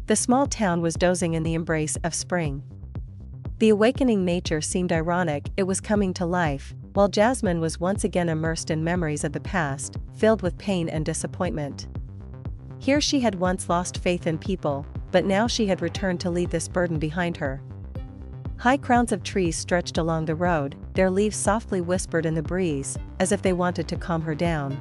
The small town was dozing in the embrace of spring. The awakening nature seemed ironic, it was coming to life, while Jasmine was once again immersed in memories of the past, filled with pain and disappointment. Here she had once lost faith in people, but now she had returned to leave this burden behind her. High crowns of trees stretched along the road, their leaves softly whispered in the breeze, as if they wanted to calm her down.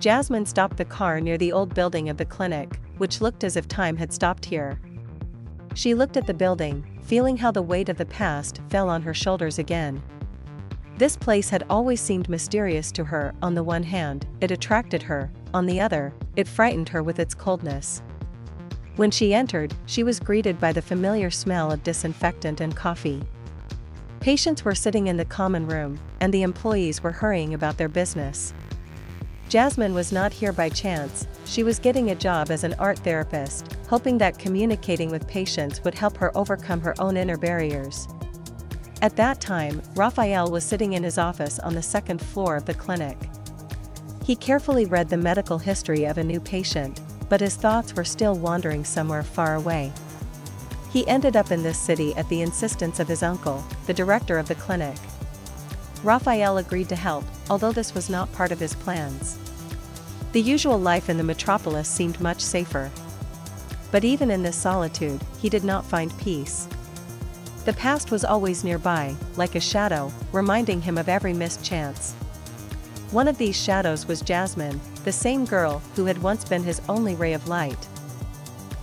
Jasmine stopped the car near the old building of the clinic, which looked as if time had stopped here. She looked at the building, feeling how the weight of the past fell on her shoulders again. This place had always seemed mysterious to her. On the one hand, it attracted her, on the other, it frightened her with its coldness. When she entered, she was greeted by the familiar smell of disinfectant and coffee. Patients were sitting in the common room, and the employees were hurrying about their business. Jasmine was not here by chance, she was getting a job as an art therapist, hoping that communicating with patients would help her overcome her own inner barriers. At that time, Rafael was sitting in his office on the second floor of the clinic. He carefully read the medical history of a new patient, but his thoughts were still wandering somewhere far away. He ended up in this city at the insistence of his uncle, the director of the clinic. Rafael agreed to help, although this was not part of his plans. The usual life in the metropolis seemed much safer. But even in this solitude, he did not find peace. The past was always nearby, like a shadow, reminding him of every missed chance. One of these shadows was Jasmine, the same girl who had once been his only ray of light.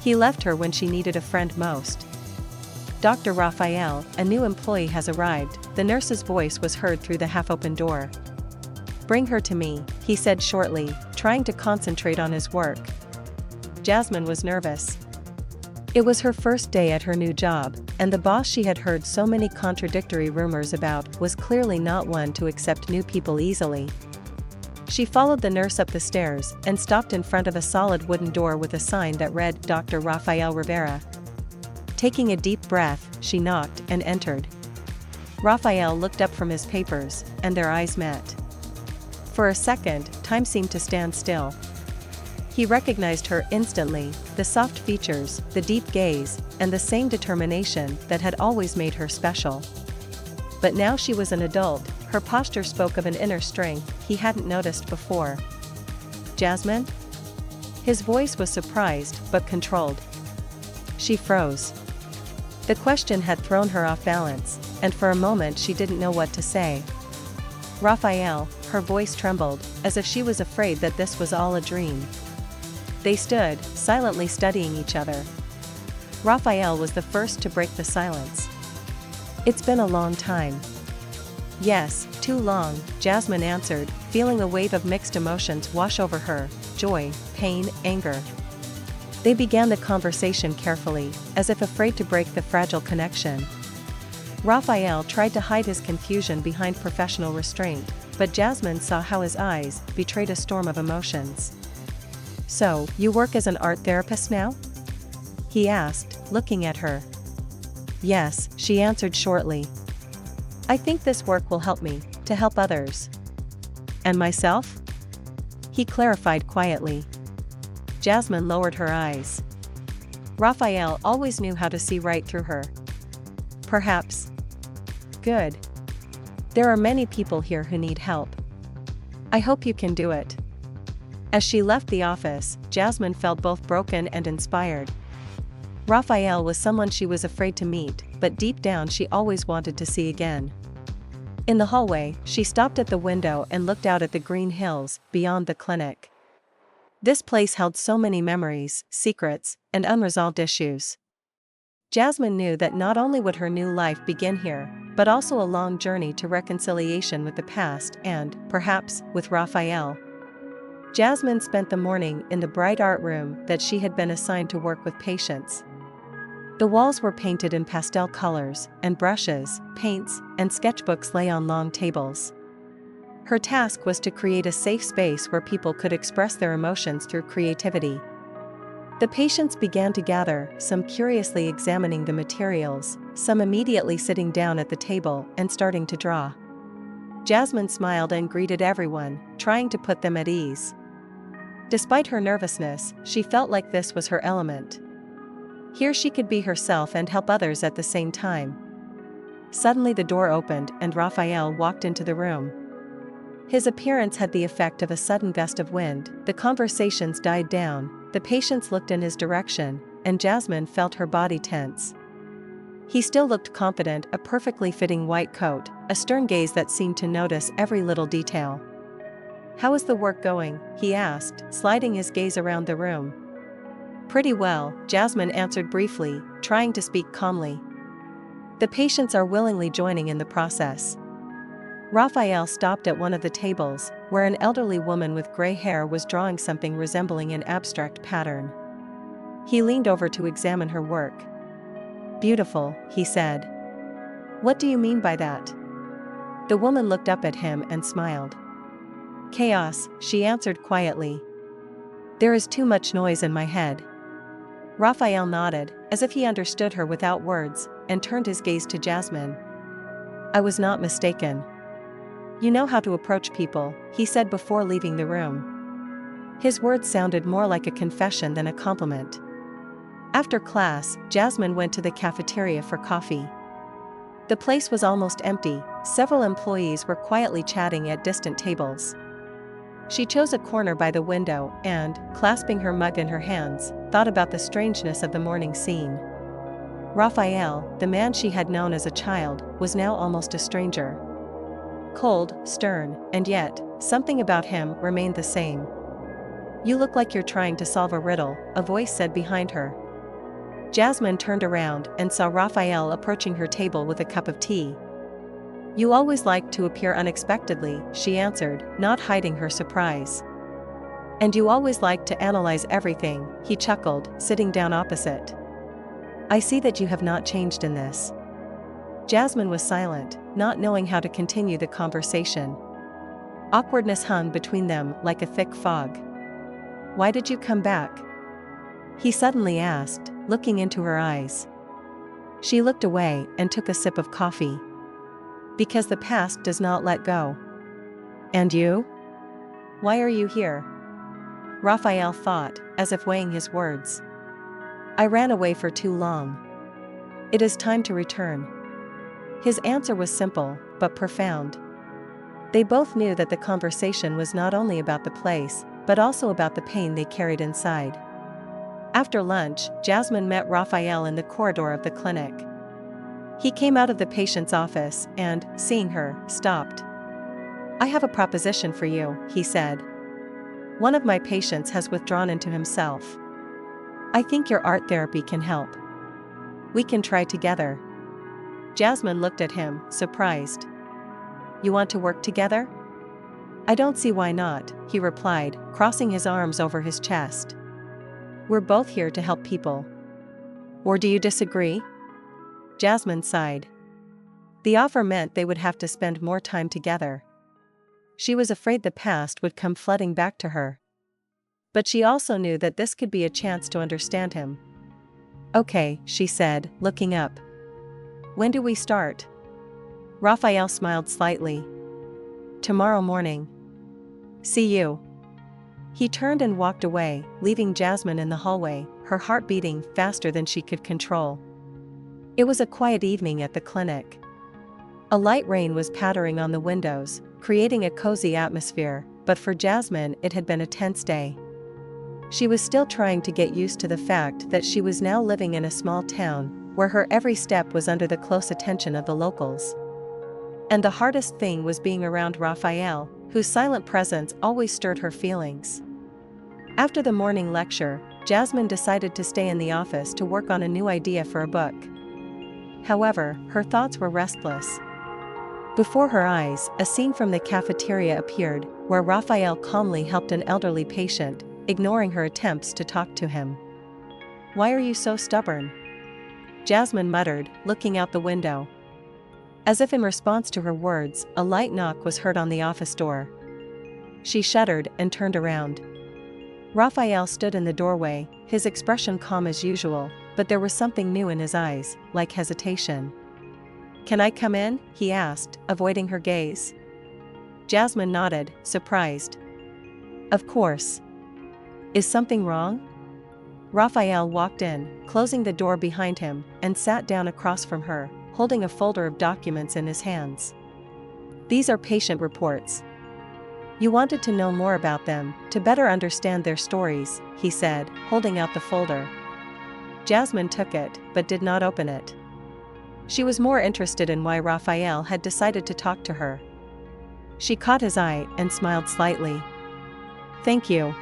He left her when she needed a friend most. "Dr. Rafael, a new employee has arrived," the nurse's voice was heard through the half-open door. "Bring her to me," he said shortly, trying to concentrate on his work. Jasmine was nervous. It was her first day at her new job, and the boss she had heard so many contradictory rumors about was clearly not one to accept new people easily. She followed the nurse up the stairs and stopped in front of a solid wooden door with a sign that read Dr. Rafael Rivera. Taking a deep breath, she knocked and entered. Rafael looked up from his papers, and their eyes met. For a second, time seemed to stand still. He recognized her instantly, the soft features, the deep gaze, and the same determination that had always made her special. But now she was an adult, her posture spoke of an inner strength he hadn't noticed before. "Jasmine?" His voice was surprised, but controlled. She froze. The question had thrown her off balance, and for a moment she didn't know what to say. "Rafael," her voice trembled, as if she was afraid that this was all a dream. They stood, silently studying each other. Rafael was the first to break the silence. "It's been a long time." "Yes, too long," Jasmine answered, feeling a wave of mixed emotions wash over her, joy, pain, anger. They began the conversation carefully, as if afraid to break the fragile connection. Rafael tried to hide his confusion behind professional restraint, but Jasmine saw how his eyes betrayed a storm of emotions. "So, you work as an art therapist now?" he asked, looking at her. "Yes," she answered shortly. "I think this work will help me, to help others." "And myself?" he clarified quietly. Jasmine lowered her eyes. Rafael always knew how to see right through her. "Perhaps." "Good. There are many people here who need help. I hope you can do it." As she left the office, Jasmine felt both broken and inspired. Rafael was someone she was afraid to meet, but deep down she always wanted to see again. In the hallway, she stopped at the window and looked out at the green hills beyond the clinic. This place held so many memories, secrets, and unresolved issues. Jasmine knew that not only would her new life begin here, but also a long journey to reconciliation with the past and, perhaps, with Rafael. Jasmine spent the morning in the bright art room that she had been assigned to work with patients. The walls were painted in pastel colors, and brushes, paints, and sketchbooks lay on long tables. Her task was to create a safe space where people could express their emotions through creativity. The patients began to gather, some curiously examining the materials, some immediately sitting down at the table and starting to draw. Jasmine smiled and greeted everyone, trying to put them at ease. Despite her nervousness, she felt like this was her element. Here she could be herself and help others at the same time. Suddenly the door opened and Rafael walked into the room. His appearance had the effect of a sudden gust of wind. The conversations died down, the patients looked in his direction, and Jasmine felt her body tense. He still looked confident, a perfectly fitting white coat, a stern gaze that seemed to notice every little detail. "How is the work going?" he asked, sliding his gaze around the room. "Pretty well," Jasmine answered briefly, trying to speak calmly. "The patients are willingly joining in the process." Rafael stopped at one of the tables, where an elderly woman with gray hair was drawing something resembling an abstract pattern. He leaned over to examine her work. "Beautiful," he said. "What do you mean by that?" The woman looked up at him and smiled. "Chaos," she answered quietly. "There is too much noise in my head." Rafael nodded, as if he understood her without words, and turned his gaze to Jasmine. "I was not mistaken. You know how to approach people," he said before leaving the room. His words sounded more like a confession than a compliment. After class, Jasmine went to the cafeteria for coffee. The place was almost empty, several employees were quietly chatting at distant tables. She chose a corner by the window and, clasping her mug in her hands, thought about the strangeness of the morning scene. Rafael, the man she had known as a child, was now almost a stranger. Cold, stern, and yet, something about him remained the same. "You look like you're trying to solve a riddle," a voice said behind her. Jasmine turned around and saw Rafael approaching her table with a cup of tea. "You always like to appear unexpectedly," she answered, not hiding her surprise. "And you always like to analyze everything," he chuckled, sitting down opposite. "I see that you have not changed in this." Jasmine was silent, not knowing how to continue the conversation. Awkwardness hung between them like a thick fog. "Why did you come back?" he suddenly asked, looking into her eyes. She looked away and took a sip of coffee. "Because the past does not let go." "And you? Why are you here?" Rafael thought, as if weighing his words. "I ran away for too long. It is time to return." His answer was simple, but profound. They both knew that the conversation was not only about the place, but also about the pain they carried inside. After lunch, Jasmine met Rafael in the corridor of the clinic. He came out of the patient's office and, seeing her, stopped. "I have a proposition for you," he said. "One of my patients has withdrawn into himself. I think your art therapy can help. We can try together." Jasmine looked at him, surprised. "You want to work together?" "I don't see why not," he replied, crossing his arms over his chest. "We're both here to help people." "Or do you disagree?" Jasmine sighed. The offer meant they would have to spend more time together. She was afraid the past would come flooding back to her. But she also knew that this could be a chance to understand him. "Okay," she said, looking up. "When do we start?" Rafael smiled slightly. "Tomorrow morning. See you." He turned and walked away, leaving Jasmine in the hallway, her heart beating faster than she could control. It was a quiet evening at the clinic. A light rain was pattering on the windows, creating a cozy atmosphere, but for Jasmine it had been a tense day. She was still trying to get used to the fact that she was now living in a small town, where her every step was under the close attention of the locals. And the hardest thing was being around Rafael, whose silent presence always stirred her feelings. After the morning lecture, Jasmine decided to stay in the office to work on a new idea for a book. However, her thoughts were restless. Before her eyes, a scene from the cafeteria appeared, where Rafael calmly helped an elderly patient, ignoring her attempts to talk to him. "Why are you so stubborn?" Jasmine muttered, looking out the window. As if in response to her words, a light knock was heard on the office door. She shuddered and turned around. Rafael stood in the doorway, his expression calm as usual, but there was something new in his eyes, like hesitation. "Can I come in?" he asked, avoiding her gaze. Jasmine nodded, surprised. "Of course. Is something wrong?" Rafael walked in, closing the door behind him, and sat down across from her, holding a folder of documents in his hands. These are patient reports. You wanted to know more about them, to better understand their stories, he said, holding out the folder. Jasmine took it, but did not open it. She was more interested in why Rafael had decided to talk to her. She caught his eye and smiled slightly. Thank you.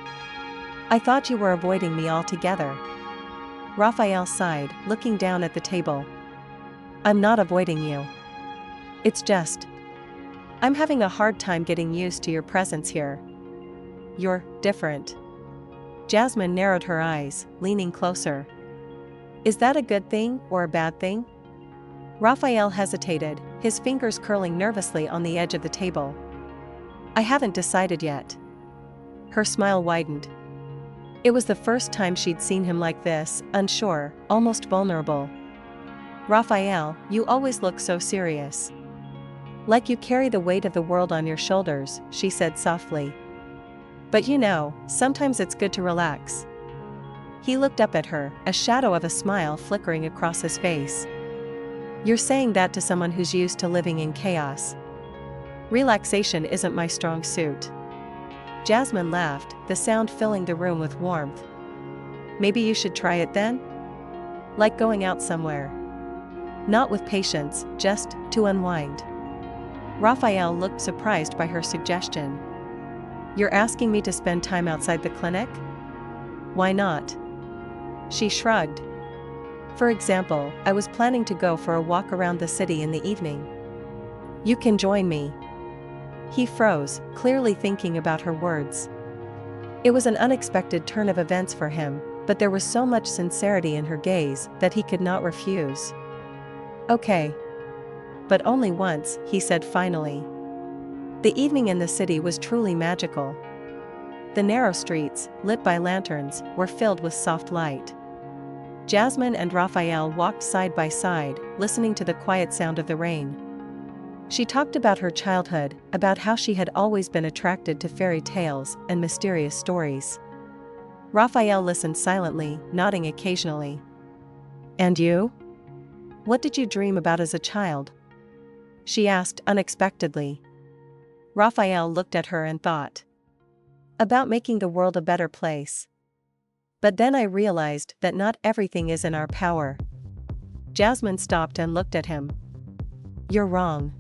I thought you were avoiding me altogether. Rafael sighed, looking down at the table. I'm not avoiding you. It's just, I'm having a hard time getting used to your presence here. You're different. Jasmine narrowed her eyes, leaning closer. Is that a good thing or a bad thing? Rafael hesitated, his fingers curling nervously on the edge of the table. I haven't decided yet. Her smile widened. It was the first time she'd seen him like this, unsure, almost vulnerable. Rafael, you always look so serious. Like you carry the weight of the world on your shoulders, she said softly. But you know, sometimes it's good to relax. He looked up at her, a shadow of a smile flickering across his face. You're saying that to someone who's used to living in chaos. Relaxation isn't my strong suit. Jasmine laughed, the sound filling the room with warmth. Maybe you should try it then? Like going out somewhere. Not with patients, just to unwind. Rafael looked surprised by her suggestion. You're asking me to spend time outside the clinic? Why not? She shrugged. For example, I was planning to go for a walk around the city in the evening. You can join me. He froze, clearly thinking about her words. It was an unexpected turn of events for him, but there was so much sincerity in her gaze that he could not refuse. Okay. But only once, he said finally. The evening in the city was truly magical. The narrow streets, lit by lanterns, were filled with soft light. Jasmine and Rafael walked side by side, listening to the quiet sound of the rain. She talked about her childhood, about how she had always been attracted to fairy tales and mysterious stories. Rafael listened silently, nodding occasionally. And you? What did you dream about as a child? She asked unexpectedly. Rafael looked at her and thought. About making the world a better place. But then I realized that not everything is in our power. Jasmine stopped and looked at him. You're wrong.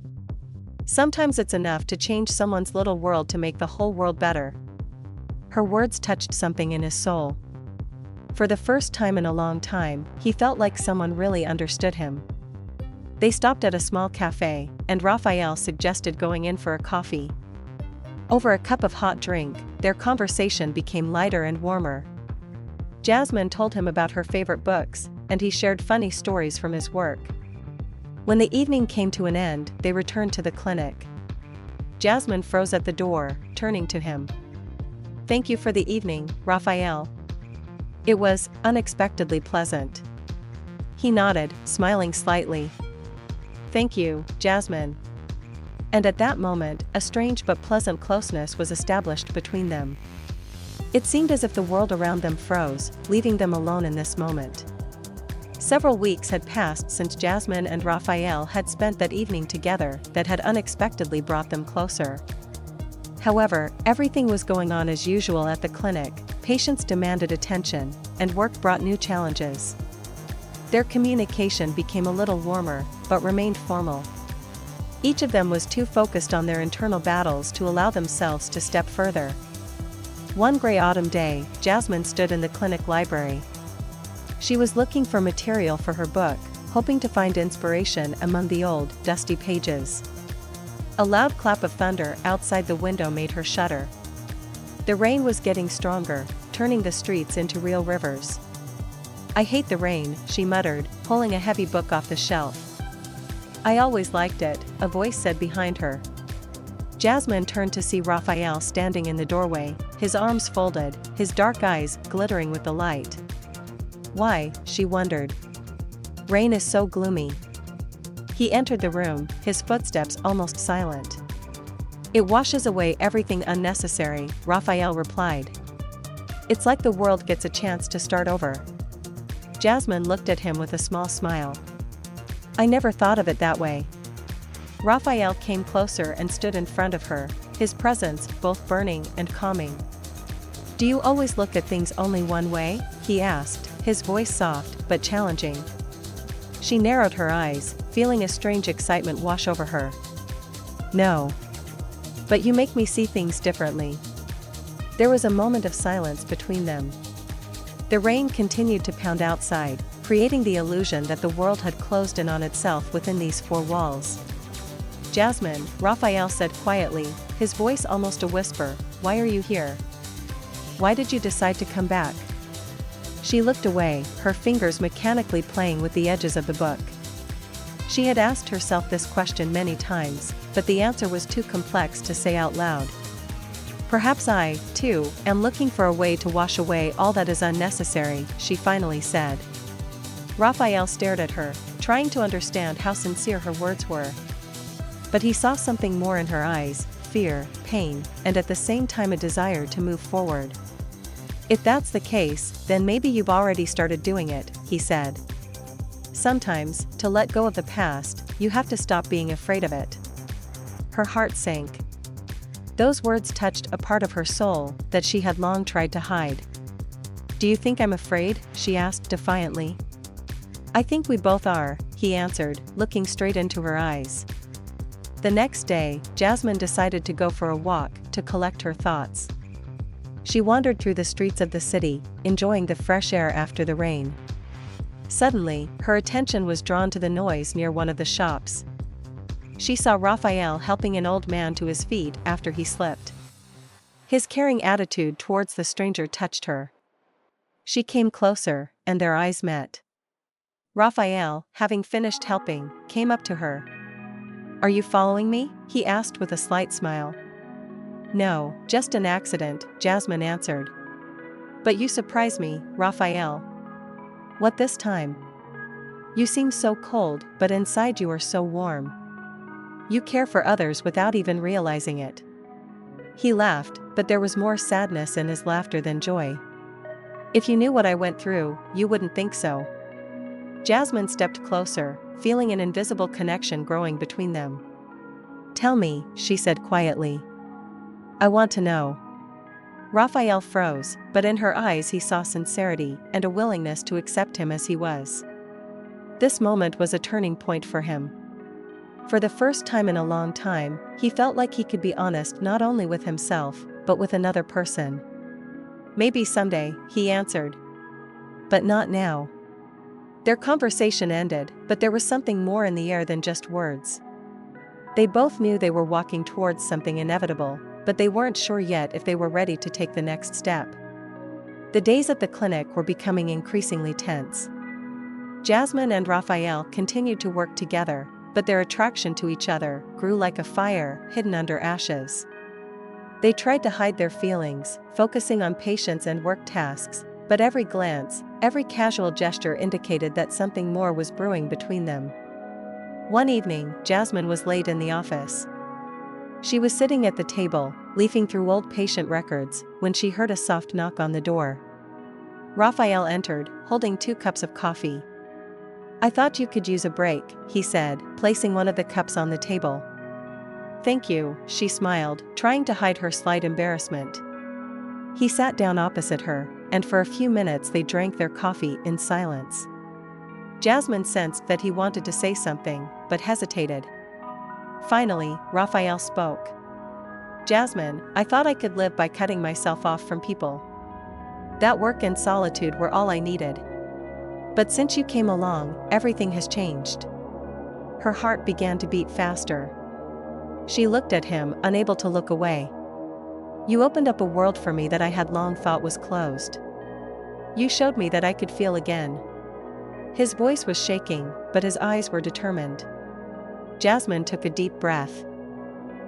Sometimes it's enough to change someone's little world to make the whole world better. Her words touched something in his soul. For the first time in a long time, he felt like someone really understood him. They stopped at a small cafe, and Rafael suggested going in for a coffee. Over a cup of hot drink, their conversation became lighter and warmer. Jasmine told him about her favorite books, and he shared funny stories from his work. When the evening came to an end, they returned to the clinic. Jasmine froze at the door, turning to him. Thank you for the evening, Rafael. It was unexpectedly pleasant. He nodded, smiling slightly. Thank you, Jasmine. And at that moment, a strange but pleasant closeness was established between them. It seemed as if the world around them froze, leaving them alone in this moment. Several weeks had passed since Jasmine and Rafael had spent that evening together that had unexpectedly brought them closer. However, everything was going on as usual at the clinic, patients demanded attention, and work brought new challenges. Their communication became a little warmer, but remained formal. Each of them was too focused on their internal battles to allow themselves to step further. One gray autumn day, Jasmine stood in the clinic library. She was looking for material for her book, hoping to find inspiration among the old, dusty pages. A loud clap of thunder outside the window made her shudder. The rain was getting stronger, turning the streets into real rivers. I hate the rain, she muttered, pulling a heavy book off the shelf. I always liked it, a voice said behind her. Jasmine turned to see Rafael standing in the doorway, his arms folded, his dark eyes glittering with the light. Why, she wondered. Rain is so gloomy. He entered the room, his footsteps almost silent. It washes away everything unnecessary, Rafael replied. It's like the world gets a chance to start over. Jasmine looked at him with a small smile. I never thought of it that way. Rafael came closer and stood in front of her, his presence both burning and calming. Do you always look at things only one way? He asked, his voice soft but challenging. She narrowed her eyes, feeling a strange excitement wash over her. No. But you make me see things differently. There was a moment of silence between them. The rain continued to pound outside, creating the illusion that the world had closed in on itself within these four walls. Jasmine, Rafael said quietly, his voice almost a whisper, why are you here? Why did you decide to come back? She looked away, her fingers mechanically playing with the edges of the book. She had asked herself this question many times, but the answer was too complex to say out loud. Perhaps I, too, am looking for a way to wash away all that is unnecessary, she finally said. Rafael stared at her, trying to understand how sincere her words were. But he saw something more in her eyes, fear, pain, and at the same time a desire to move forward. If that's the case, then maybe you've already started doing it, he said. Sometimes, to let go of the past, you have to stop being afraid of it. Her heart sank. Those words touched a part of her soul that she had long tried to hide. Do you think I'm afraid? She asked defiantly. I think we both are, he answered, looking straight into her eyes. The next day, Jasmine decided to go for a walk to collect her thoughts. She wandered through the streets of the city, enjoying the fresh air after the rain. Suddenly, her attention was drawn to the noise near one of the shops. She saw Rafael helping an old man to his feet after he slipped. His caring attitude towards the stranger touched her. She came closer, and their eyes met. Rafael, having finished helping, came up to her. Are you following me? He asked with a slight smile. No, just an accident, Jasmine answered. But you surprise me, Rafael. What this time? You seem so cold, but inside you are so warm. You care for others without even realizing it. He laughed, but there was more sadness in his laughter than joy. If you knew what I went through, you wouldn't think so. Jasmine stepped closer, feeling an invisible connection growing between them. Tell me, she said quietly. I want to know. Rafael froze, but in her eyes he saw sincerity and a willingness to accept him as he was. This moment was a turning point for him. For the first time in a long time, he felt like he could be honest not only with himself, but with another person. Maybe someday, he answered. But not now. Their conversation ended, but there was something more in the air than just words. They both knew they were walking towards something inevitable, but they weren't sure yet if they were ready to take the next step. The days at the clinic were becoming increasingly tense. Jasmine and Rafael continued to work together, but their attraction to each other grew like a fire hidden under ashes. They tried to hide their feelings, focusing on patients and work tasks, but every glance, every casual gesture indicated that something more was brewing between them. One evening, Jasmine was late in the office. She was sitting at the table, leafing through old patient records, when she heard a soft knock on the door. Rafael entered, holding 2 cups of coffee. I thought you could use a break, he said, placing one of the cups on the table. Thank you, she smiled, trying to hide her slight embarrassment. He sat down opposite her, and for a few minutes they drank their coffee in silence. Jasmine sensed that he wanted to say something, but hesitated. Finally, Rafael spoke. Jasmine, I thought I could live by cutting myself off from people. That work and solitude were all I needed. But since you came along, everything has changed. Her heart began to beat faster. She looked at him, unable to look away. You opened up a world for me that I had long thought was closed. You showed me that I could feel again. His voice was shaking, but his eyes were determined. Jasmine took a deep breath.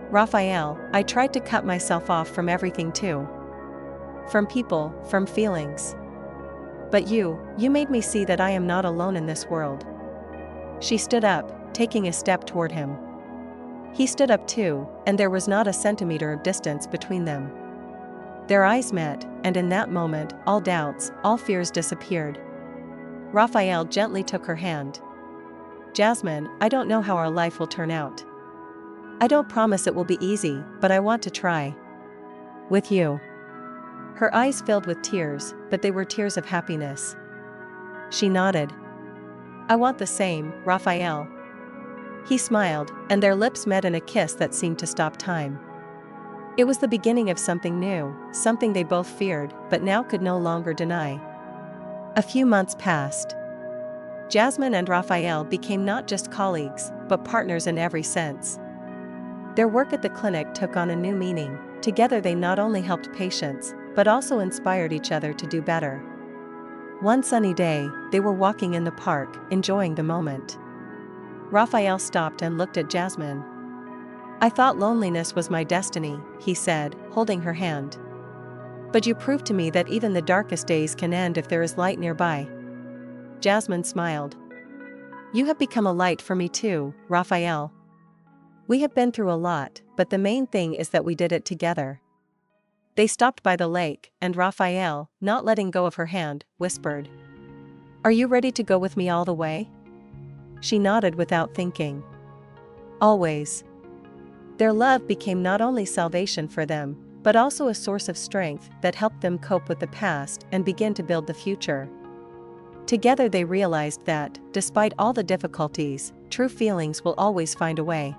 Rafael, I tried to cut myself off from everything too. From people, from feelings. But you made me see that I am not alone in this world. She stood up, taking a step toward him. He stood up too, and there was not a centimeter of distance between them. Their eyes met, and in that moment, all doubts, all fears disappeared. Rafael gently took her hand. "Jasmine, I don't know how our life will turn out. I don't promise it will be easy, but I want to try. With you." Her eyes filled with tears, but they were tears of happiness. She nodded. "I want the same, Rafael." He smiled, and their lips met in a kiss that seemed to stop time. It was the beginning of something new, something they both feared, but now could no longer deny. A few months passed. Jasmine and Rafael became not just colleagues, but partners in every sense. Their work at the clinic took on a new meaning. Together they not only helped patients, but also inspired each other to do better. One sunny day, they were walking in the park, enjoying the moment. Rafael stopped and looked at Jasmine. "I thought loneliness was my destiny," he said, holding her hand. "But you proved to me that even the darkest days can end if there is light nearby." Jasmine smiled. "You have become a light for me too, Rafael. We have been through a lot, but the main thing is that we did it together." They stopped by the lake, and Rafael, not letting go of her hand, whispered, "Are you ready to go with me all the way?" She nodded without thinking. "Always." Their love became not only salvation for them, but also a source of strength that helped them cope with the past and begin to build the future. Together they realized that, despite all the difficulties, true feelings will always find a way.